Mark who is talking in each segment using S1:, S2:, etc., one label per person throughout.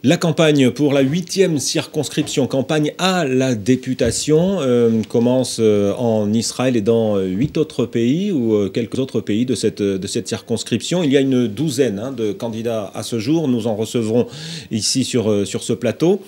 S1: La campagne pour la 8e circonscription, campagne à la députation, commence en Israël et dans 8 autres pays ou quelques autres pays de cette circonscription. Il y a une douzaine de candidats à ce jour. Nous en recevrons ici sur ce plateau.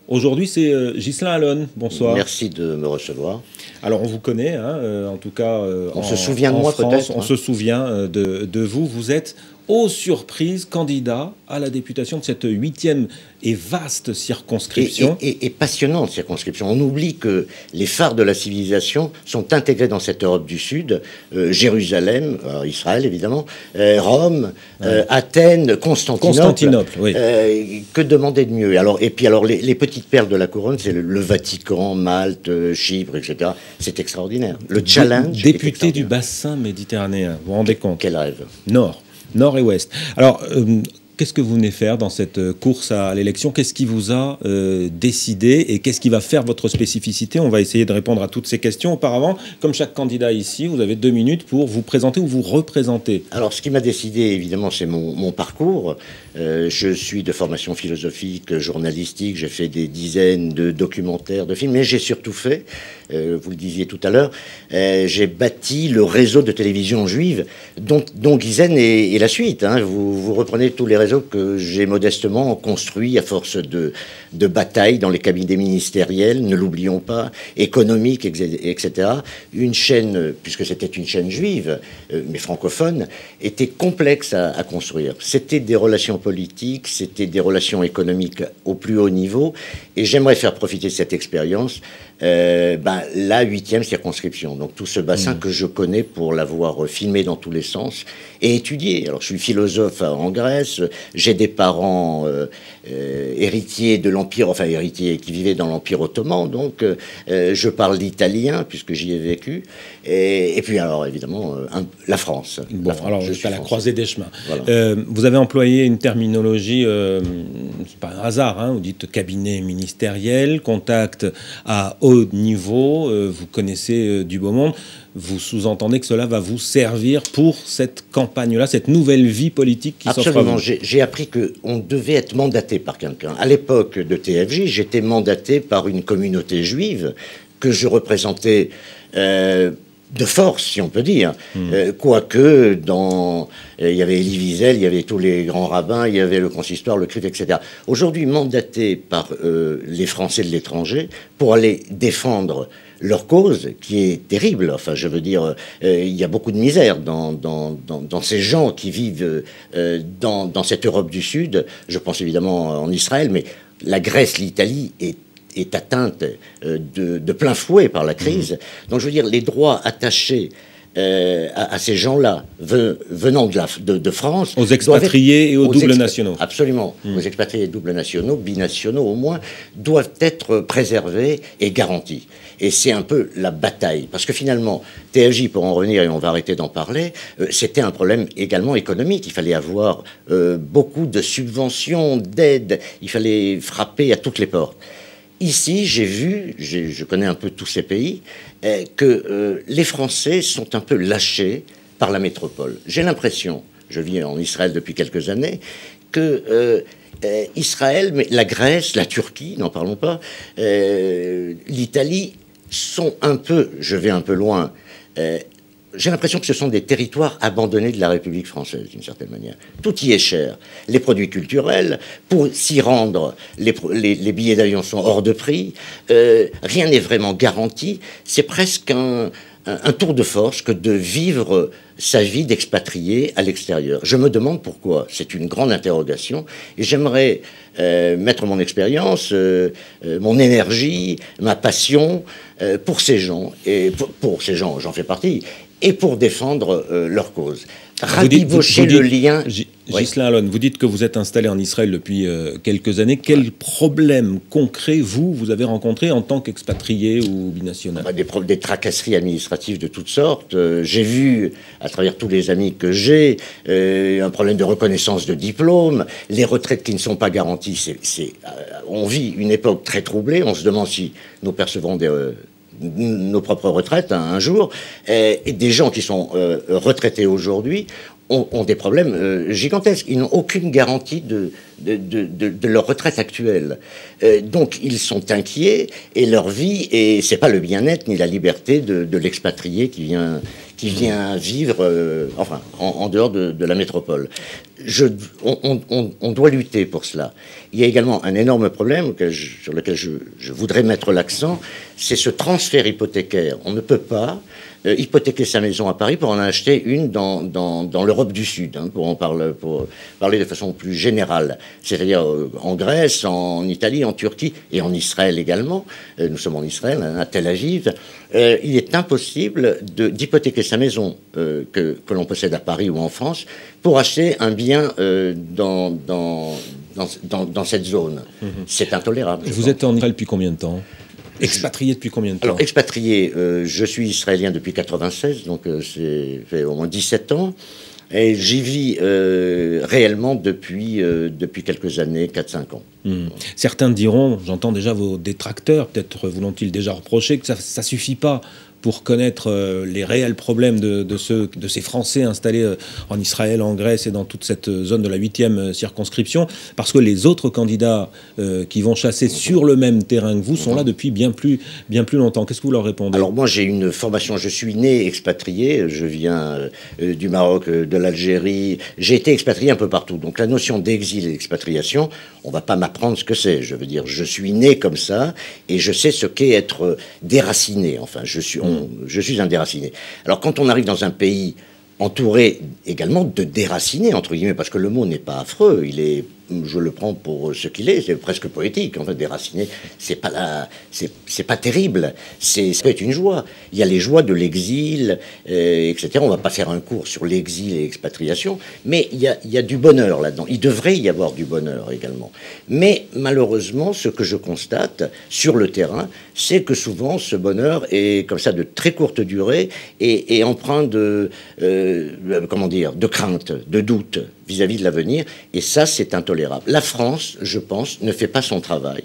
S1: Aujourd'hui, c'est Ghislain Allon. Bonsoir.
S2: Merci de me recevoir.
S1: Alors, on vous connaît, en tout cas
S2: on se souvient de moi peut-être.
S1: On se souvient de vous. Vous êtes, aux surprises, candidat à la députation de cette 8e et vaste circonscription.
S2: Et passionnante circonscription. On oublie que les phares de la civilisation sont intégrés dans cette Europe du Sud. Jérusalem, Israël évidemment, Rome, Athènes,
S1: Constantinople, oui.
S2: Que demander de mieux? Et puis les petites perles de la couronne, c'est le Vatican, Malte, Chypre, etc. C'est extraordinaire. Le challenge.
S1: Député du bassin méditerranéen, vous vous rendez compte?
S2: Quel rêve.
S1: Nord et ouest. Alors, qu'est-ce que vous venez faire dans cette course à l'élection? Qu'est-ce qui vous a décidé et qu'est-ce qui va faire votre spécificité? On va essayer de répondre à toutes ces questions. Auparavant, comme chaque candidat ici, vous avez 2 minutes pour vous présenter ou vous représenter.
S2: Alors, ce qui m'a décidé, évidemment, c'est mon parcours. Je suis de formation philosophique, journalistique. J'ai fait des dizaines de documentaires, de films, mais j'ai surtout fait, vous le disiez tout à l'heure, j'ai bâti le réseau de télévision juive dont Guizen est la suite. Vous reprenez tous les réseaux que j'ai modestement construits à force de batailles dans les cabinets ministériels, ne l'oublions pas, économiques, etc. Une chaîne, puisque c'était une chaîne juive, mais francophone, était complexe à construire. C'était des relations politiques, c'était des relations économiques au plus haut niveau, et j'aimerais faire profiter de cette expérience la 8e circonscription. Donc tout ce bassin que je connais pour l'avoir filmé dans tous les sens et étudié. Alors je suis philosophe en Grèce, j'ai des parents héritiers de l'Empire, enfin héritiers qui vivaient dans l'Empire ottoman, donc je parle l'italien puisque j'y ai vécu. Et puis alors évidemment la France.
S1: Bon, alors je suis à la croisée des chemins.
S2: Voilà.
S1: Vous avez employé une terminologie, c'est pas un hasard, vous dites cabinet ministériel, contact à haut niveau, vous connaissez du beau monde. Vous sous-entendez que cela va vous servir pour cette campagne-là, cette nouvelle vie politique qui s'offre à vous?
S2: Absolument. J'ai appris qu'on devait être mandaté par quelqu'un. À l'époque de TFJ, j'étais mandaté par une communauté juive que je représentais de force, si on peut dire. Quoique, il y avait Elie Wiesel, il y avait tous les grands rabbins, il y avait le consistoire, le CRIF, etc. Aujourd'hui, mandaté par les Français de l'étranger pour aller défendre leur cause, qui est terrible. Enfin, je veux dire, il y a beaucoup de misère dans ces gens qui vivent dans cette Europe du Sud. Je pense évidemment en Israël, mais la Grèce, l'Italie est atteinte de plein fouet par la crise. Donc, je veux dire, les droits attachés à ces gens-là venant de France...
S1: Aux expatriés et aux doubles nationaux.
S2: Absolument. Aux expatriés et doubles nationaux, binationaux au moins, doivent être préservés et garantis. Et c'est un peu la bataille. Parce que finalement, TFJ, pour en revenir, et on va arrêter d'en parler, c'était un problème également économique. Il fallait avoir beaucoup de subventions, d'aides. Il fallait frapper à toutes les portes. Ici, j'ai vu, je connais un peu tous ces pays, que les Français sont un peu lâchés par la métropole. J'ai l'impression, je vis en Israël depuis quelques années, que Israël, mais la Grèce, la Turquie, n'en parlons pas, l'Italie, sont un peu, je vais un peu loin, j'ai l'impression que ce sont des territoires abandonnés de la République française, d'une certaine manière. Tout y est cher. Les produits culturels, pour s'y rendre, les billets d'avion sont hors de prix. Rien n'est vraiment garanti. C'est presque un tour de force que de vivre sa vie d'expatrié à l'extérieur. Je me demande pourquoi. C'est une grande interrogation. Et j'aimerais mettre mon expérience, mon énergie, ma passion pour ces gens. Et pour ces gens, j'en fais partie. Et pour défendre leur cause. Rabibocher le lien...
S1: Ghislain Allon, vous dites que vous êtes installé en Israël depuis quelques années. Quels problèmes concrets, vous avez rencontrés en tant qu'expatrié ou binational?
S2: Des tracasseries administratives de toutes sortes. J'ai vu, à travers tous les amis que j'ai, un problème de reconnaissance de diplôme, les retraites qui ne sont pas garanties. On vit une époque très troublée. On se demande si nous percevrons nos propres retraites un jour. Et des gens qui sont retraités aujourd'hui ont des problèmes gigantesques. Ils n'ont aucune garantie de leur retraite actuelle. Donc ils sont inquiets et leur vie, et c'est pas le bien-être ni la liberté de l'expatrié qui vient vivre en dehors de la métropole. On doit lutter pour cela. Il y a également un énorme problème sur lequel je voudrais mettre l'accent, c'est ce transfert hypothécaire. On ne peut pas hypothéquer sa maison à Paris pour en acheter une dans l'Europe du Sud, pour parler de façon plus générale, c'est-à-dire en Grèce, en Italie, en Turquie et en Israël également. Nous sommes en Israël, à Tel Aviv. Il est impossible d'hypothéquer sa maison que l'on possède à Paris ou en France pour acheter un bien dans cette zone. C'est intolérable.
S1: Vous êtes en Israël depuis combien de temps ? Expatrié depuis combien de temps ?
S2: Alors, expatrié, je suis israélien depuis 96, donc c'est fait au moins 17 ans. Et j'y vis réellement depuis quelques années, 4-5 ans.
S1: Certains diront, j'entends déjà vos détracteurs, peut-être vous l'ont-ils déjà reproché, que ça ne suffit pas pour connaître les réels problèmes de ces Français installés en Israël, en Grèce et dans toute cette zone de la 8e circonscription, parce que les autres candidats qui vont chasser sur le même terrain que vous sont là depuis bien plus longtemps. Qu'est-ce que vous leur répondez ?
S2: Alors moi j'ai une formation, je suis né expatrié, je viens du Maroc, de l'Algérie, j'ai été expatrié un peu partout. Donc la notion d'exil et d'expatriation, on ne va pas m'apprendre ce que c'est. Je veux dire, je suis né comme ça et je sais ce qu'est être déraciné. Enfin, je suis un déraciné. Alors quand on arrive dans un pays entouré également de déracinés, entre guillemets, parce que le mot n'est pas affreux, je le prends pour ce qu'il est, c'est presque poétique. En fait, déraciné, c'est pas terrible, ça peut être une joie. Il y a les joies de l'exil, etc. On va pas faire un cours sur l'exil et l'expatriation, mais il y a du bonheur là-dedans. Il devrait y avoir du bonheur également. Mais malheureusement, ce que je constate sur le terrain, c'est que souvent ce bonheur est comme ça de très courte durée et empreint de crainte, de doute vis-à-vis de l'avenir, et ça, c'est intolérable. La France, je pense, ne fait pas son travail,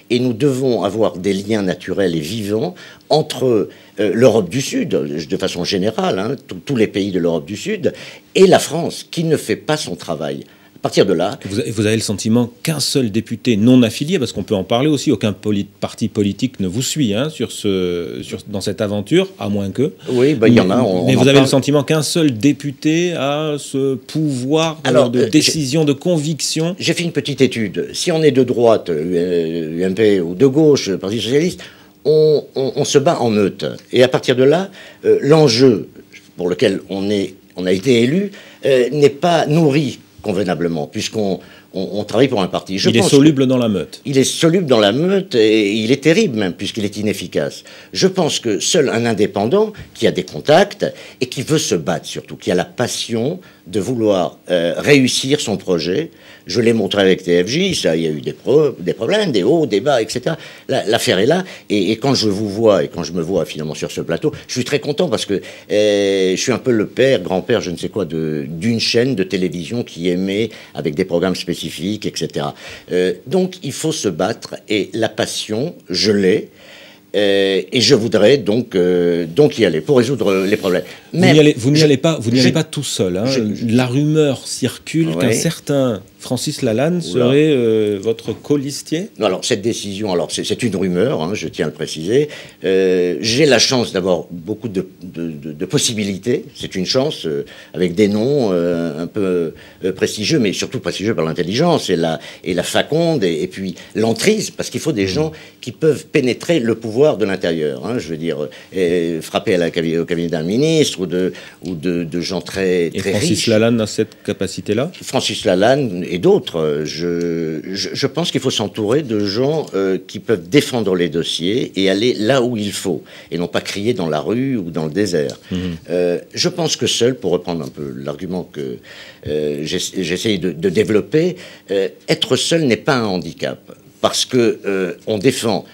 S2: et nous devons avoir des liens naturels et vivants entre l'Europe du Sud, de façon générale, tous les pays de l'Europe du Sud, et la France, qui ne fait pas son travail. À partir de là...
S1: Vous avez le sentiment qu'un seul député non affilié, parce qu'on peut en parler aussi, aucun parti politique ne vous suit dans cette aventure, à moins que...
S2: Oui, il y en a...
S1: Mais vous avez le sentiment qu'un seul député a ce pouvoir de décision, de conviction.
S2: J'ai fait une petite étude. Si on est de droite, UMP, ou de gauche, Parti Socialiste, on se bat en meute. Et à partir de là, l'enjeu pour lequel on a été élu n'est pas nourri convenablement, puisqu'on travaille pour un parti.
S1: Il est soluble dans la meute.
S2: Il est soluble dans la meute et il est terrible même, puisqu'il est inefficace. Je pense que seul un indépendant qui a des contacts et qui veut se battre surtout, qui a la passion de vouloir réussir son projet. Je l'ai montré avec TFJ, ça, il y a eu des problèmes, des hauts, des bas, etc. L'affaire est là, et quand je vous vois, et quand je me vois finalement sur ce plateau, je suis très content parce que je suis un peu le père, grand-père, je ne sais quoi, d'une chaîne de télévision qui émet avec des programmes spécifiques, etc. Donc il faut se battre, et la passion, je l'ai. Et je voudrais donc y aller pour résoudre les problèmes.
S1: Mais vous n'y allez pas tout seul. La rumeur circule qu'un certain Francis Lalanne serait votre colistier.
S2: Non, alors cette décision, c'est une rumeur, je tiens à le préciser. J'ai la chance d'avoir beaucoup de possibilités. C'est une chance avec des noms un peu prestigieux, mais surtout prestigieux par l'intelligence et la faconde et puis l'emprise, parce qu'il faut des gens qui peuvent pénétrer le pouvoir de l'intérieur. Je veux dire, frapper au cabinet d'un ministre ou de gens très riches.
S1: Et Francis Lalanne a cette capacité-là ?
S2: Francis Lalanne et d'autres. Je pense qu'il faut s'entourer de gens qui peuvent défendre les dossiers et aller là où il faut, et non pas crier dans la rue ou dans le désert. Je pense que seul, pour reprendre un peu l'argument que j'essaye de développer, être seul n'est pas un handicap, parce que on défend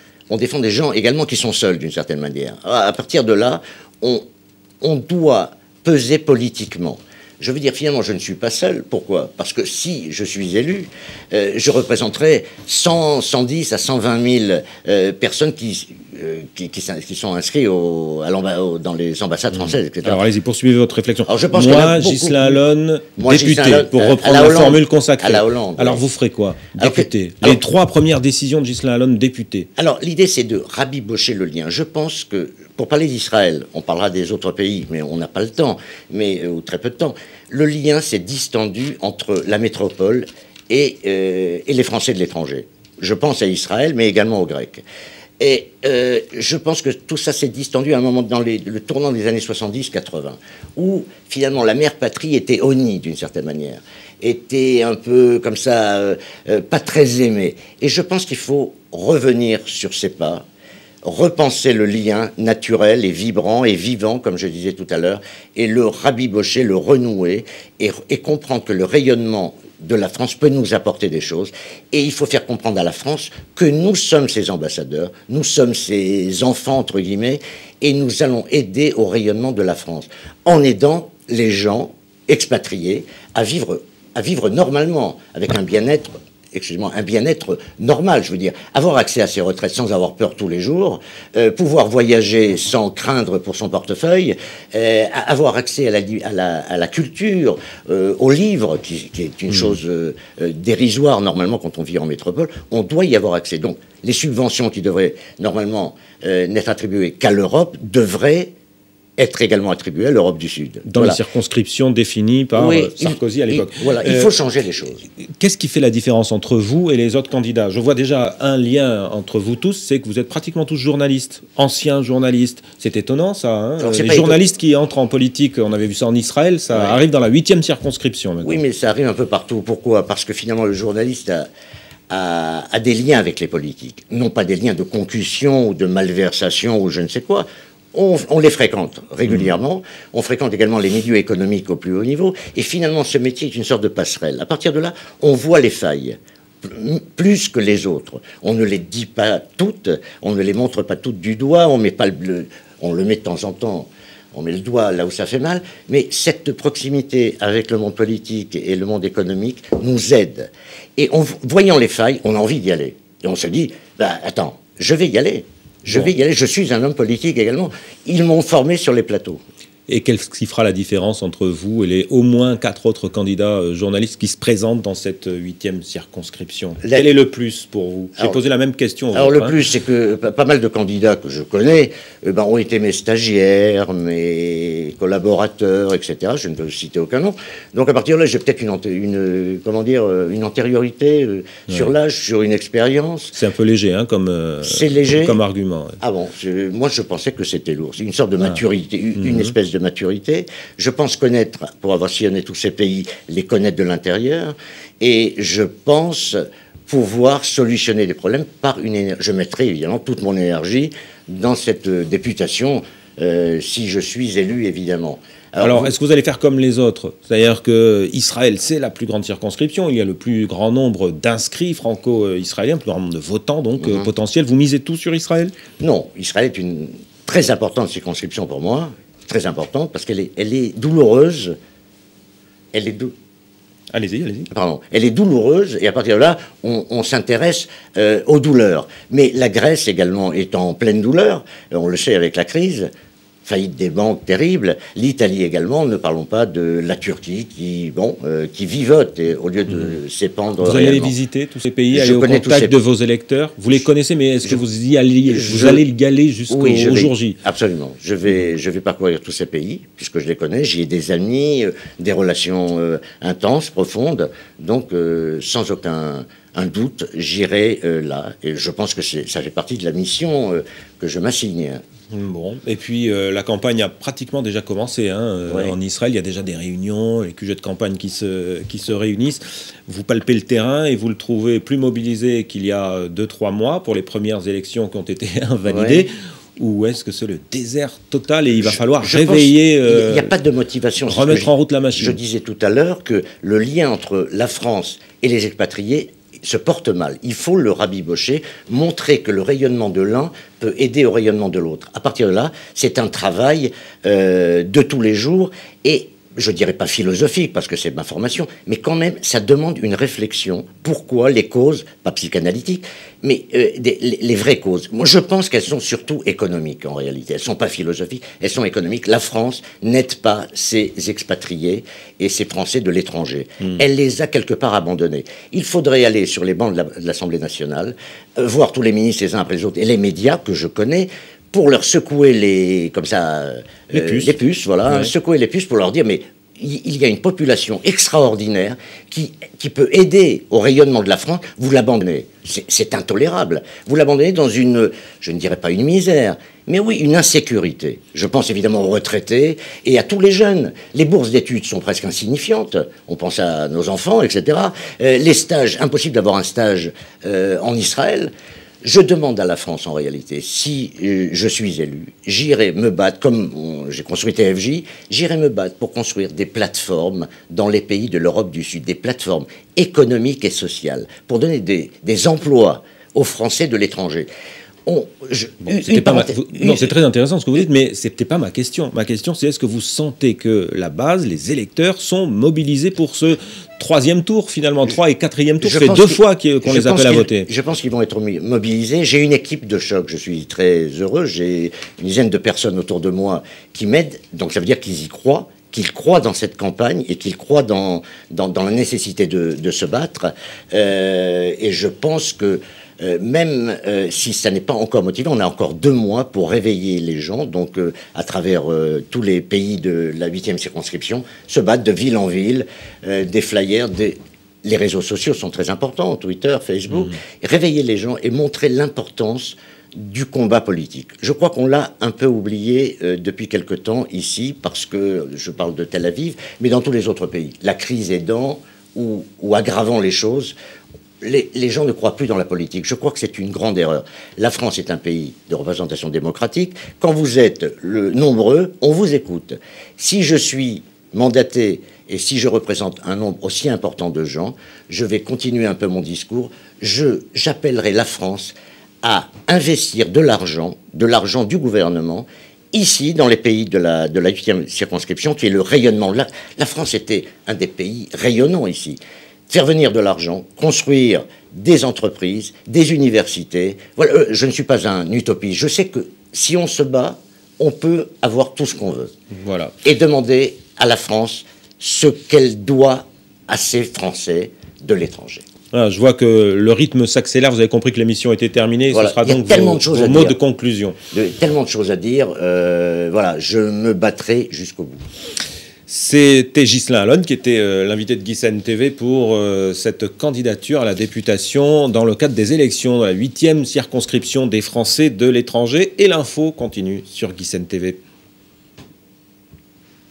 S2: des gens également qui sont seuls d'une certaine manière. À partir de là, on doit peser politiquement. Je veux dire, finalement, je ne suis pas seul. Pourquoi ? Parce que si je suis élu, je représenterai 110 à 120 000 personnes qui sont inscrits dans les ambassades françaises, etc.
S1: Alors allez-y, poursuivez votre réflexion.
S2: Alors, je pense
S1: moi, Ghislain Allon, député, pour reprendre la formule consacrée.
S2: À la Hollande.
S1: Alors vous ferez quoi? Député. Les 3 premières décisions de Ghislain Allon, député.
S2: Alors l'idée, c'est de rabibocher le lien. Je pense que, pour parler d'Israël, on parlera des autres pays, mais on n'a pas le temps, ou très peu de temps. Le lien s'est distendu entre la métropole et les Français de l'étranger. Je pense à Israël, mais également aux Grecs. Et je pense que tout ça s'est distendu à un moment dans le tournant des années 70-80, où finalement la mère patrie était honnie d'une certaine manière, était un peu comme ça, pas très aimée. Et je pense qu'il faut revenir sur ses pas, repenser le lien naturel et vibrant et vivant, comme je disais tout à l'heure, et le rabibocher, le renouer, et comprendre que le rayonnement de la France peut nous apporter des choses. Et il faut faire comprendre à la France que nous sommes ses ambassadeurs, nous sommes ses enfants, entre guillemets, et nous allons aider au rayonnement de la France, en aidant les gens expatriés à vivre normalement, avec un bien-être, un bien-être normal, je veux dire, avoir accès à ses retraites sans avoir peur tous les jours, pouvoir voyager sans craindre pour son portefeuille, avoir accès à la culture, aux livres, qui est une chose dérisoire normalement quand on vit en métropole. On doit y avoir accès. Donc, les subventions qui devraient normalement n'être attribuées qu'à l'Europe devraient être également attribué à l'Europe du Sud.
S1: Dans les circonscriptions définies par Sarkozy à l'époque.
S2: Voilà, il faut changer les choses.
S1: Qu'est-ce qui fait la différence entre vous et les autres candidats? Je vois déjà un lien entre vous tous, c'est que vous êtes pratiquement tous journalistes, anciens journalistes. C'est étonnant ça. Hein. Alors, les journalistes qui entrent en politique, on avait vu ça en Israël, ça arrive dans la 8e circonscription maintenant.
S2: Oui, mais ça arrive un peu partout. Pourquoi? Parce que finalement le journaliste a des liens avec les politiques. Non pas des liens de concussion ou de malversation ou je ne sais quoi. On les fréquente régulièrement, on fréquente également les milieux économiques au plus haut niveau, et finalement ce métier est une sorte de passerelle. À partir de là, on voit les failles, plus que les autres. On ne les dit pas toutes, on ne les montre pas toutes du doigt, on le met de temps en temps, on met le doigt là où ça fait mal, mais cette proximité avec le monde politique et le monde économique nous aide. Et voyant les failles, on a envie d'y aller. Et on se dit, attends, je vais y aller. Je vais y aller, je suis un homme politique également. Ils m'ont formé sur les plateaux.
S1: Et qu'est-ce qui fera la différence entre vous et les au moins 4 autres candidats journalistes qui se présentent dans cette 8e circonscription? Quel est le plus pour vous? J'ai posé la même question.
S2: Alors le plus, c'est que pas mal de candidats que je connais ont été mes stagiaires, mes collaborateurs, etc. Je ne peux citer aucun nom. Donc à partir de là, j'ai peut-être une antériorité sur l'âge, sur une expérience.
S1: C'est un peu léger, hein,
S2: c'est léger
S1: comme argument. Ouais.
S2: Ah bon, moi je pensais que c'était lourd. C'est une sorte de maturité, une espèce de maturité. Je pense connaître, pour avoir sillonné tous ces pays, les connaître de l'intérieur, et je pense pouvoir solutionner des problèmes par une énergie. Je mettrai évidemment toute mon énergie dans cette députation, si je suis élu, évidemment.
S1: Alors est-ce que vous allez faire comme les autres? C'est-à-dire que Israël, c'est la plus grande circonscription, il y a le plus grand nombre d'inscrits franco-israéliens, le plus grand nombre de votants, donc potentiels. Vous misez tout sur Israël?
S2: Non, Israël est une très importante circonscription pour moi. Très importante, parce qu'elle est douloureuse.
S1: Allez-y.
S2: Pardon. Elle est douloureuse, et à partir de là, on s'intéresse aux douleurs. Mais la Grèce également est en pleine douleur, on le sait avec la crise, faillite des banques terribles. L'Italie également, ne parlons pas de la Turquie qui vivote au lieu de s'épandre.
S1: Vous allez aller visiter tous ces pays, aller au contact de vos électeurs. Vous les connaissez, mais est-ce que vous allez y aller jusqu'au jour J?
S2: Absolument. Je vais parcourir tous ces pays, puisque je les connais. J'y ai des amis, des relations intenses, profondes. Donc, sans aucun doute, j'irai là. Et je pense que ça fait partie de la mission que je m'assigne.
S1: Bon, et puis la campagne a pratiquement déjà commencé. En Israël, il y a déjà des réunions, les QG de campagne qui se réunissent. Vous palpez le terrain et vous le trouvez plus mobilisé qu'il y a 2-3 mois pour les premières élections qui ont été invalidées. Ou est-ce que c'est le désert total et il va falloir réveiller...
S2: Il n'y a pas de motivation.
S1: Remettre en route la machine.
S2: Je disais tout à l'heure que le lien entre la France et les expatriés se porte mal. Il faut le rabibocher, montrer que le rayonnement de l'un peut aider au rayonnement de l'autre. À partir de là, c'est un travail de tous les jours, et je dirais pas philosophique, parce que c'est ma formation, mais quand même, ça demande une réflexion. Pourquoi les causes, pas psychanalytiques, mais les vraies causes. Moi, je pense qu'elles sont surtout économiques, en réalité. Elles sont pas philosophiques, elles sont économiques. La France n'aide pas ses expatriés et ses Français de l'étranger. Elle les a quelque part abandonnés. Il faudrait aller sur les bancs de l'Assemblée nationale, voir tous les ministres les uns après les autres, et les médias que je connais, pour leur secouer les puces, voilà, ouais. Secouer les puces pour leur dire, mais il y a une population extraordinaire qui peut aider au rayonnement de la France, vous l'abandonnez. C'est intolérable. Vous l'abandonnez dans une, je ne dirais pas une misère, mais oui, une insécurité. Je pense évidemment aux retraités et à tous les jeunes. Les bourses d'études sont presque insignifiantes. On pense à nos enfants, etc. Les stages, impossible d'avoir un stage en Israël. Je demande à la France, en réalité, si je suis élu, j'irai me battre, comme j'ai construit TFJ, j'irai me battre pour construire des plateformes dans les pays de l'Europe du Sud, des plateformes économiques et sociales, pour donner des emplois aux Français de l'étranger.
S1: C'est très intéressant ce que vous dites, mais c'était pas ma question. Ma question, c'est est-ce que vous sentez que la base, les électeurs, sont mobilisés pour ce troisième tour, finalement, 3 et 4e tour? C'est 2 fois qu'on les appelle à voter.
S2: Je pense qu'ils vont être mobilisés. J'ai une équipe de choc. Je suis très heureux. J'ai une dizaine de personnes autour de moi qui m'aident. Donc ça veut dire qu'ils y croient, qu'ils croient dans cette campagne et qu'ils croient dans la nécessité de se battre. Et je pense que même si ça n'est pas encore motivé, on a encore 2 mois pour réveiller les gens, donc à travers tous les pays de la 8e circonscription, se battre de ville en ville, des flyers, les réseaux sociaux sont très importants, Twitter, Facebook, réveiller les gens et montrer l'importance du combat politique. Je crois qu'on l'a un peu oublié depuis quelque temps ici, parce que je parle de Tel Aviv, mais dans tous les autres pays. La crise aidant ou aggravant les choses, les gens ne croient plus dans la politique. Je crois que c'est une grande erreur. La France est un pays de représentation démocratique. Quand vous êtes nombreux, on vous écoute. Si je suis mandaté et si je représente un nombre aussi important de gens, je vais continuer un peu mon discours. J'appellerai la France à investir de l'argent du gouvernement, ici, dans les pays de la 8e circonscription, qui est le rayonnement. La France était un des pays rayonnants ici. Faire venir de l'argent, construire des entreprises, des universités. Voilà, je ne suis pas un utopiste. Je sais que si on se bat, on peut avoir tout ce qu'on veut.
S1: Voilà.
S2: Et demander à la France ce qu'elle doit à ses Français de l'étranger.
S1: Voilà, je vois que le rythme s'accélère. Vous avez compris que l'émission était terminée.
S2: Voilà.
S1: Ce sera donc vos mots de conclusion.
S2: Tellement de choses à dire. Voilà, je me battrai jusqu'au bout.
S1: C'était Ghislain Allonne qui était l'invité de Guisen TV pour cette candidature à la députation dans le cadre des élections de la 8e circonscription des Français de l'étranger. Et l'info continue sur Guisen TV.